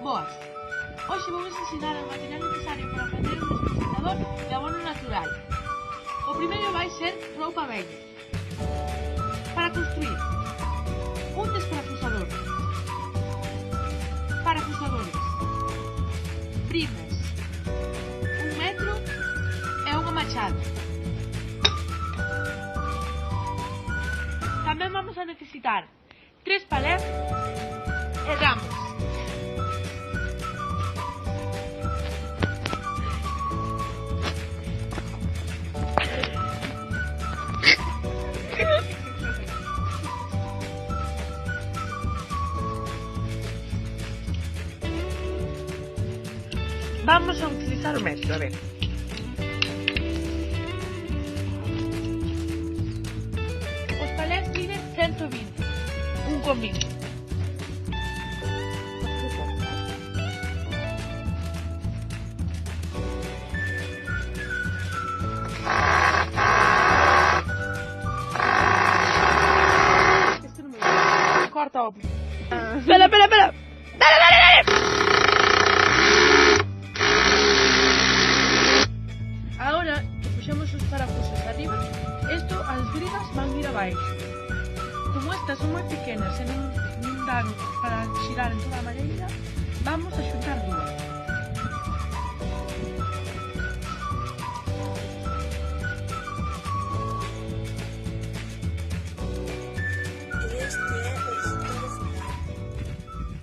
Boas! Hoxe vou ensinar o material necesario para facer un despositador de abono natural. O primeiro vai ser roupa velha. Para construir, un desprafusador, parafusadores, bridas, 1 metro e unha machada. Tamén vamos a necesitar 3 palés e ramos. Vamos a utilizar o metro, a ver. Os palés miden 120, un con 20. Corta o... Espera! Dale! Ahora que puxemos os parafusos arriba, as bridas van ir abaixo. Como estas son moi pequenas e non dan para xirar en toda a madeira, vamos a xuntar dúas.